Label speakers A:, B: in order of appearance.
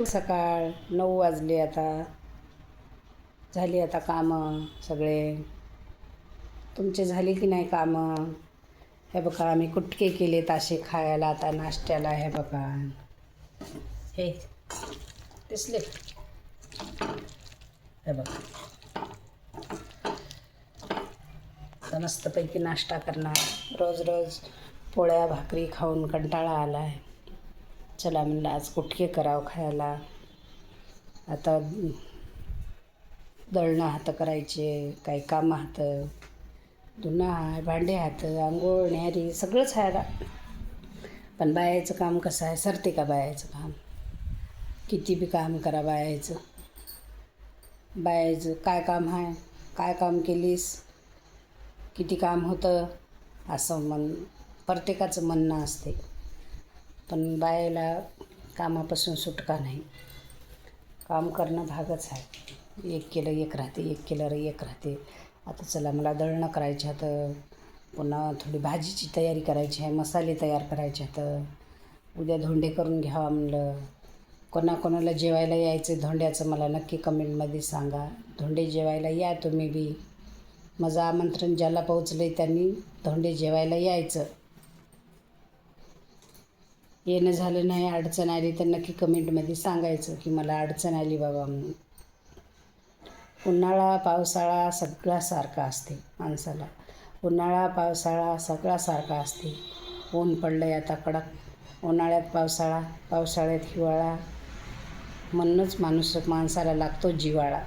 A: सकाळ 9 वाजले आता. झाली आता कामं सगळे. तुमचे झाली की नाही कामं? हे बघा आम्ही कुटके केले ताशे खायला आता नाश्त्याला. हे बघा हे दिसले. हे बघा आता मस्तपैकी नाश्ता करणार. रोज रोज पोळ्या भाकरी खाऊन कंटाळा आला आहे. चला म्हणलं आज कुटके करावं खायला. आता दळणं हातं करायचे, काही कामं हातं, धुणं आहे, भांडे हातं, आंघोळ न्यारी सगळंच आहे आता. पण बायाचं काम कसं आहे, सरते का बायाचं काम? किती बी काम करा बायाचं. बायाचं काय काम आहे, काय काम केलीस, किती काम होतं असं प्रत्येकाचं म्हणणं असते. पण बायाला कामापासून सुटका नाही. काम करणं भागच आहे. एक केलं एक राहते, एक केलं एक राहते. आता चला मला दळणं करायचे आहेत, पुन्हा थोडी भाजीची तयारी करायची आहे, मसाले तयार करायचे आहेत. उद्या धोंडे करून घ्यावा म्हणलं. कोणाकोणाला जेवायला यायचं धोंड्याचं मला नक्की कमेंटमध्ये सांगा. धोंडे जेवायला या तुम्ही बी. माझं आमंत्रण ज्याला पोहोचलं आहे त्यांनी धोंडे जेवायला यायचं. येणं झालं नाही, अडचण आली तर नक्की कमेंटमध्ये सांगायचं की मला अडचण आली बाबा म्हणून. उन्हाळा पावसाळा सगळा सारखा असते माणसाला. उन्हाळा पावसाळा सगळा सारखा असते. ऊन पडलं आहे आता कडक. उन्हाळ्यात पावसाळा, पावसाळ्यात हिवाळा. म्हणूनच माणसाला लागतो जिव्हाळा.